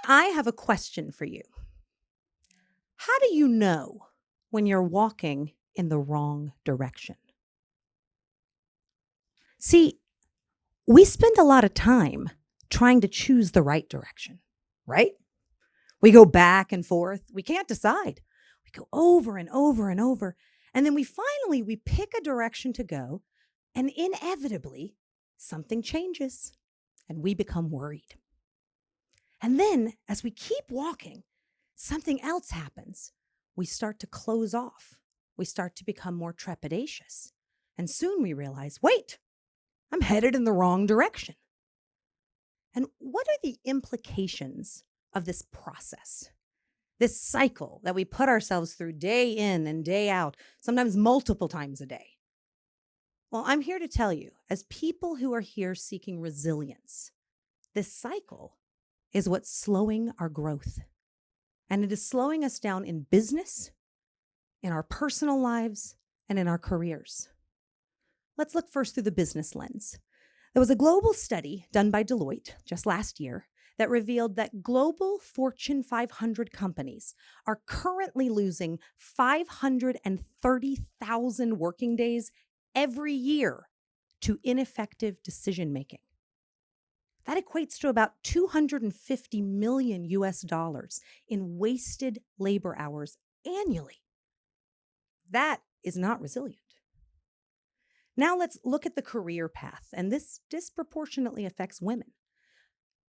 I have a question for you. How do you know when you're walking in the wrong direction? See, we spend a lot of time trying to choose the right direction, right? We go back and forth. We can't decide. We go over and over and over. And then we pick a direction to go, and inevitably something changes and we become worried. And then as we keep walking, something else happens. We start to close off. We start to become more trepidatious. And soon we realize, wait, I'm headed in the wrong direction. And what are the implications of this process? This cycle that we put ourselves through day in and day out, sometimes multiple times a day. Well, I'm here to tell you, as people who are here seeking resilience, this cycle is what's slowing our growth. And it is slowing us down in business, in our personal lives, and in our careers. Let's look first through the business lens. There was a global study done by Deloitte just last year that revealed that global Fortune 500 companies are currently losing 530,000 working days every year to ineffective decision making. That equates to about $250 million in wasted labor hours annually. That is not resilient. Now let's look at the career path, and this disproportionately affects women.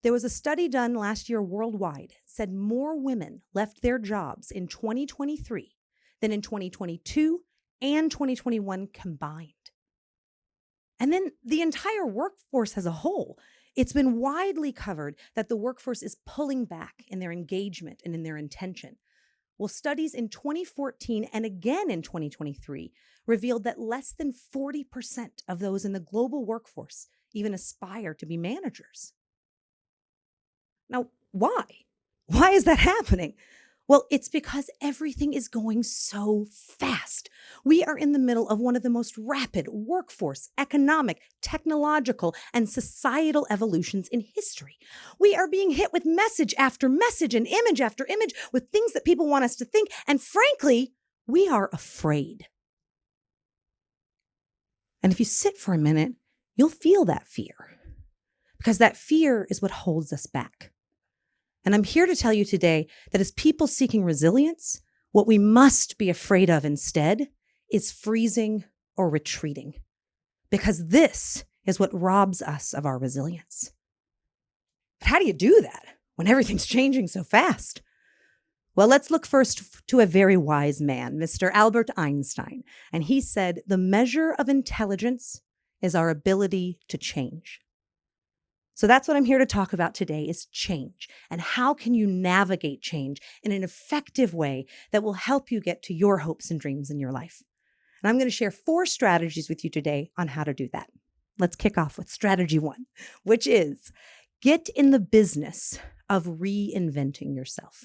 There was a study done last year worldwide, said more women left their jobs in 2023 than in 2022 and 2021 combined. And then the entire workforce as a whole, it's been widely covered that the workforce is pulling back in their engagement and in their intention. Well, studies in 2014 and again in 2023 revealed that less than 40% of those in the global workforce even aspire to be managers. Now, why? Why is that happening? Well, it's because everything is going so fast. We are in the middle of one of the most rapid workforce, economic, technological, and societal evolutions in history. We are being hit with message after message and image after image with things that people want us to think. And frankly, we are afraid. And if you sit for a minute, you'll feel that fear, because that fear is what holds us back. And I'm here to tell you today that as people seeking resilience, what we must be afraid of instead is freezing or retreating, because this is what robs us of our resilience. But how do you do that when everything's changing so fast? Well, let's look first to a very wise man, Mr. Albert Einstein. And he said, the measure of intelligence is our ability to change. So that's what I'm here to talk about today, is change. And how can you navigate change in an effective way that will help you get to your hopes and dreams in your life? And I'm going to share 4 strategies with you today on how to do that. Let's kick off with strategy 1, which is get in the business of reinventing yourself.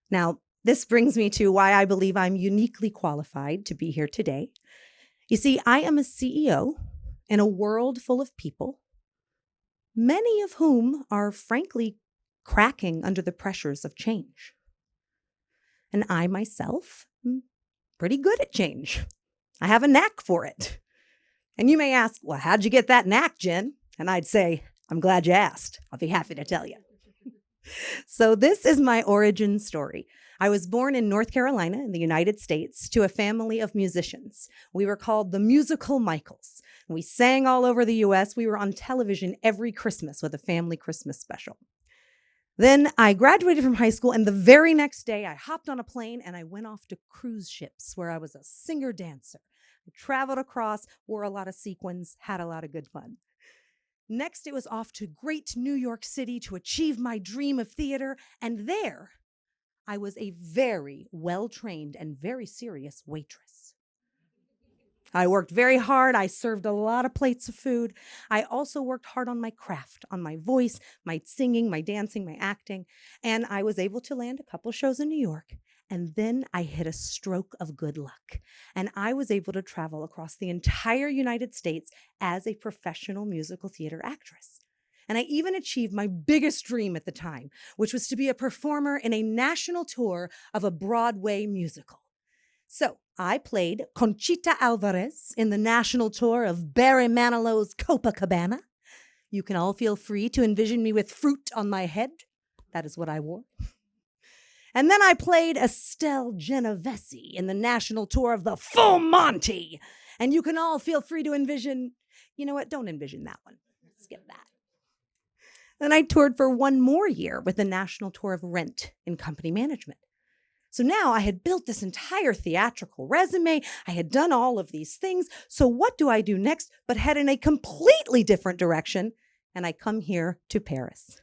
Now, this brings me to why I believe I'm uniquely qualified to be here today. You see, I am a CEO in a world full of people, many of whom are frankly cracking under the pressures of change. And I myself am pretty good at change. I have a knack for it. And you may ask, well, how'd you get that knack, Jen? And I'd say, I'm glad you asked. I'll be happy to tell you. So this is my origin story. I was born in North Carolina in the United States to a family of musicians. We were called the Musical Michaels. We sang all over the US. We were on television every Christmas with a family Christmas special. Then I graduated from high school, and the very next day I hopped on a plane and I went off to cruise ships where I was a singer-dancer. I traveled across, wore a lot of sequins, had a lot of good fun. Next, it was off to great New York City to achieve my dream of theater, and there I was a very well-trained and very serious waitress. I worked very hard. I served a lot of plates of food. I also worked hard on my craft, on my voice, my singing, my dancing, my acting, and I was able to land a couple shows in New York. And then I hit a stroke of good luck, and I was able to travel across the entire United States as a professional musical theater actress. And I even achieved my biggest dream at the time, which was to be a performer in a national tour of a Broadway musical. So I played Conchita Alvarez in the national tour of Barry Manilow's Copacabana. You can all feel free to envision me with fruit on my head. That is what I wore. And then I played Estelle Genovese in the national tour of the Full Monty. And you can all feel free to envision, you know what, don't envision that one. Skip that. Then I toured for one more year with the national tour of Rent in company management. So now I had built this entire theatrical resume. I had done all of these things. So what do I do next but head in a completely different direction? And I come here to Paris.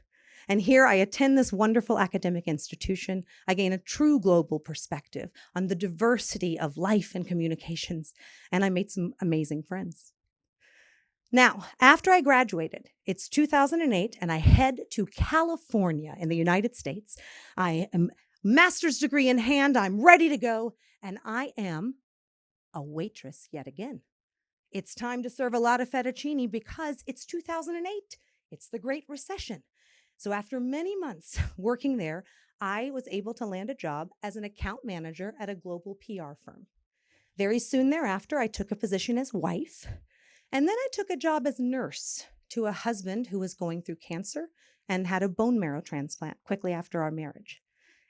And here I attend this wonderful academic institution. I gain a true global perspective on the diversity of life and communications. And I made some amazing friends. Now, after I graduated, it's 2008, and I head to California in the United States. I am master's degree in hand. I'm ready to go. And I am a waitress yet again. It's time to serve a lot of fettuccine because it's 2008. It's the Great Recession. So after many months working there, I was able to land a job as an account manager at a global PR firm. Very soon thereafter, I took a position as wife, and then I took a job as nurse to a husband who was going through cancer and had a bone marrow transplant quickly after our marriage.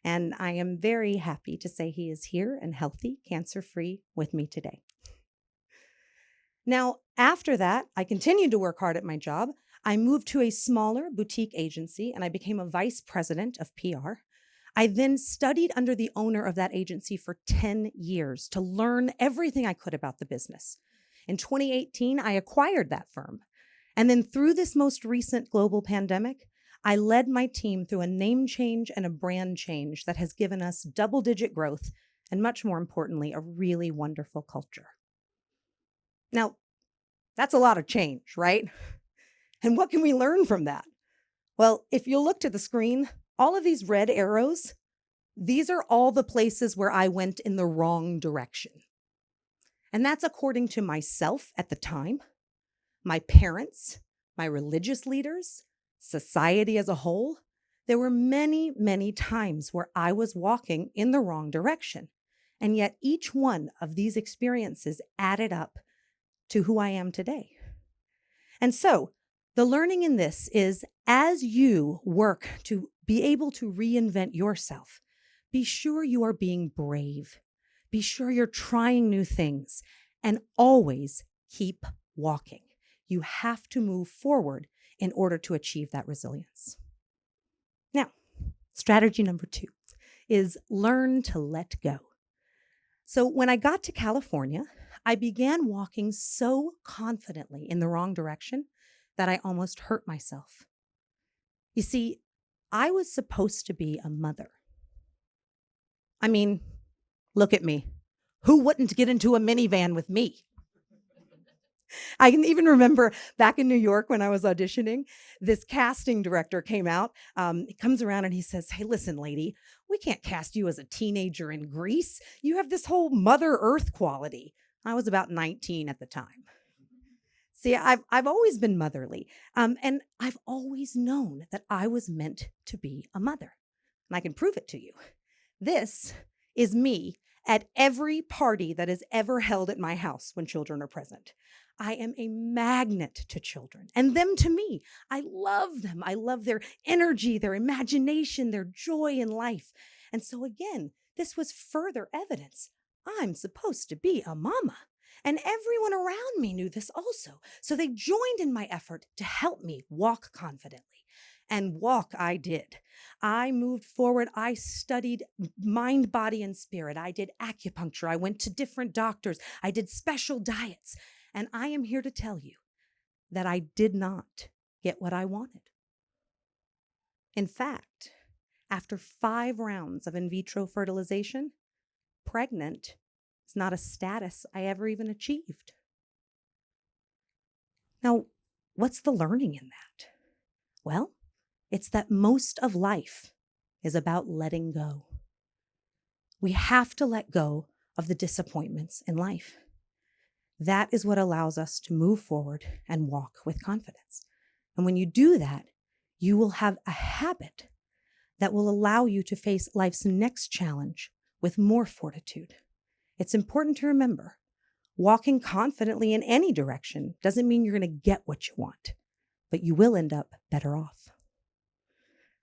And I am very happy to say he is here and healthy, cancer-free with me today. Now, after that, I continued to work hard at my job. I moved to a smaller boutique agency and I became a vice president of PR. I then studied under the owner of that agency for 10 years to learn everything I could about the business. In 2018, I acquired that firm. And then through this most recent global pandemic, I led my team through a name change and a brand change that has given us double-digit growth and, much more importantly, a really wonderful culture. Now, that's a lot of change, right? And what can we learn from that? Well, if you look to the screen, all of these red arrows, these are all the places where I went in the wrong direction. And that's according to myself at the time, my parents, my religious leaders, society as a whole. There were many, many times where I was walking in the wrong direction. And yet each one of these experiences added up to who I am today. And so the learning in this is, as you work to be able to reinvent yourself, be sure you are being brave. Be sure you're trying new things, and always keep walking. You have to move forward in order to achieve that resilience. Now, strategy number 2 is learn to let go. So when I got to California, I began walking so confidently in the wrong direction that I almost hurt myself. You see, I was supposed to be a mother. I mean, look at me. Who wouldn't get into a minivan with me? I can even remember back in New York when I was auditioning, this casting director came out. He comes around and he says, "Hey, listen, lady, we can't cast you as a teenager in Greece. You have this whole Mother Earth quality." I was about 19 at the time. See, I've always been motherly, and I've always known that I was meant to be a mother. And I can prove it to you. This is me at every party that is ever held at my house when children are present. I am a magnet to children and them to me. I love them. I love their energy, their imagination, their joy in life. And so again, this was further evidence. I'm supposed to be a mama. And everyone around me knew this also. So they joined in my effort to help me walk confidently. And walk I did. I moved forward. I studied mind, body, and spirit. I did acupuncture. I went to different doctors. I did special diets. And I am here to tell you that I did not get what I wanted. In fact, after 5 rounds of in vitro fertilization, pregnant is not a status I ever even achieved. Now, what's the learning in that? Well, it's that most of life is about letting go. We have to let go of the disappointments in life. That is what allows us to move forward and walk with confidence. And when you do that, you will have a habit that will allow you to face life's next challenge with more fortitude. It's important to remember, walking confidently in any direction doesn't mean you're going to get what you want, but you will end up better off.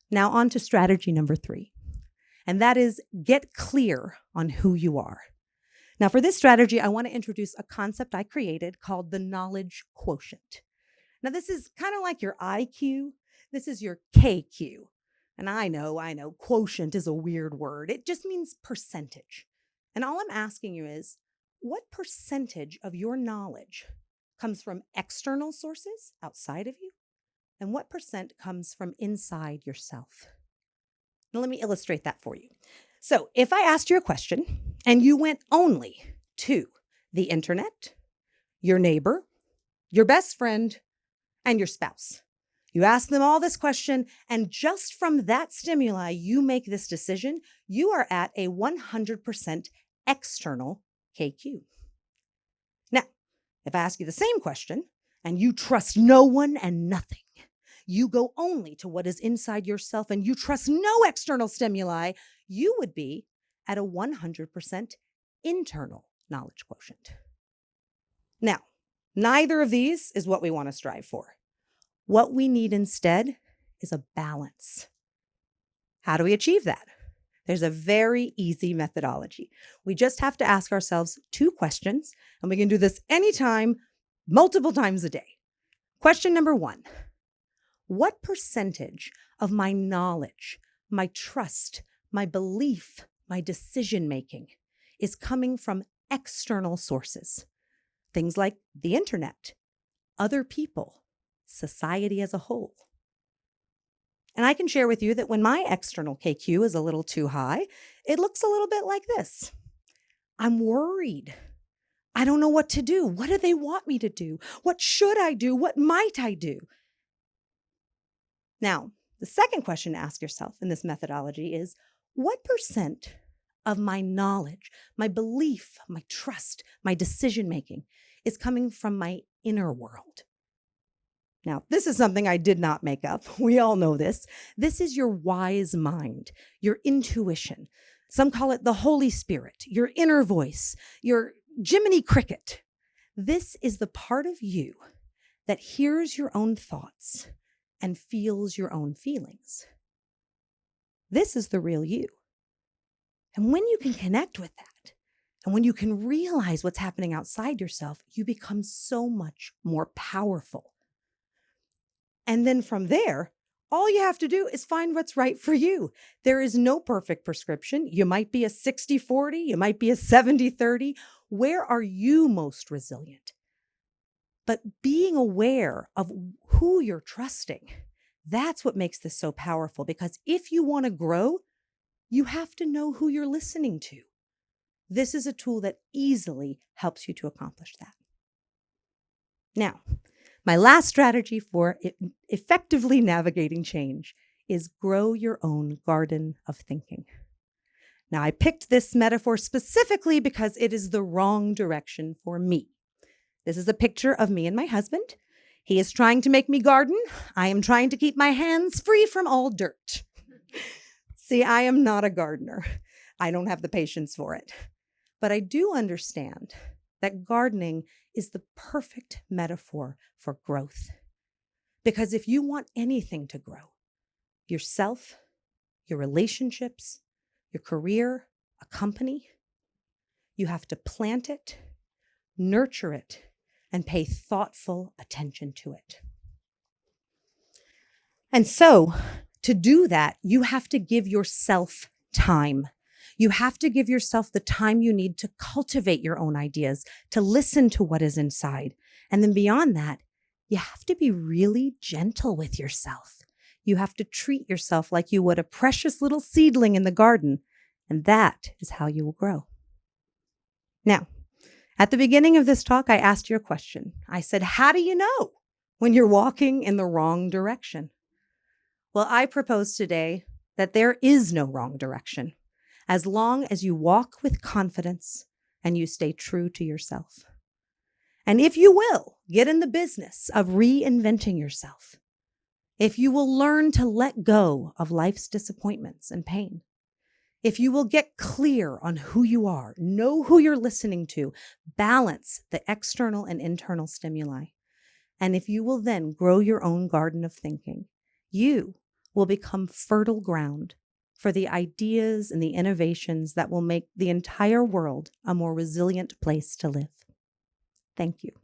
Now on to strategy number 3, and that is get clear on who you are. Now for this strategy, I want to introduce a concept I created called the knowledge quotient. Now this is kind of like your IQ. This is your KQ. And I know, quotient is a weird word. It just means percentage. And all I'm asking you is, what percentage of your knowledge comes from external sources outside of you? And what percent comes from inside yourself? Now, let me illustrate that for you. So if I asked you a question and you went only to the internet, your neighbor, your best friend, and your spouse, you ask them all this question, and just from that stimuli, you make this decision, you are at a 100% external KQ. Now, if I ask you the same question and you trust no one and nothing, you go only to what is inside yourself and you trust no external stimuli, you would be at a 100% internal knowledge quotient. Now, neither of these is what we want to strive for. What we need instead is a balance. How do we achieve that? There's a very easy methodology. We just have to ask ourselves 2 questions, and we can do this anytime, multiple times a day. Question number 1, what percentage of my knowledge, my trust, my belief, my decision-making is coming from external sources? Things like the internet, other people, society as a whole. And I can share with you that when my external KQ is a little too high, it looks a little bit like this. I'm worried. I don't know what to do. What do they want me to do? What should I do? What might I do? Now, the second question to ask yourself in this methodology is, what percent of my knowledge, my belief, my trust, my decision-making is coming from my inner world? Now, this is something I did not make up. We all know this. This is your wise mind, your intuition. Some call it the Holy Spirit, your inner voice, your Jiminy Cricket. This is the part of you that hears your own thoughts and feels your own feelings. This is the real you. And when you can connect with that, and when you can realize what's happening outside yourself, you become so much more powerful. And then from there, all you have to do is find what's right for you. There is no perfect prescription. You might be a 60-40, you might be a 70-30. Where are you most resilient? But being aware of who you're trusting, that's what makes this so powerful. Because if you want to grow, you have to know who you're listening to. This is a tool that easily helps you to accomplish that. Now, my last strategy for effectively navigating change is grow your own garden of thinking. Now, I picked this metaphor specifically because it is the wrong direction for me. This is a picture of me and my husband. He is trying to make me garden. I am trying to keep my hands free from all dirt. See, I am not a gardener. I don't have the patience for it. But I do understand that gardening is the perfect metaphor for growth. Because if you want anything to grow, yourself, your relationships, your career, a company, you have to plant it, nurture it, and pay thoughtful attention to it. And so, to do that, you have to give yourself time. You have to give yourself the time you need to cultivate your own ideas, to listen to what is inside. And then beyond that, you have to be really gentle with yourself. You have to treat yourself like you would a precious little seedling in the garden. And that is how you will grow. Now, at the beginning of this talk, I asked you a question. I said, how do you know when you're walking in the wrong direction? Well, I propose today that there is no wrong direction, as long as you walk with confidence and you stay true to yourself. And if you will, get in the business of reinventing yourself, if you will learn to let go of life's disappointments and pain, if you will get clear on who you are, know who you're listening to, balance the external and internal stimuli, and if you will then grow your own garden of thinking, you will become fertile ground for the ideas and the innovations that will make the entire world a more resilient place to live. Thank you.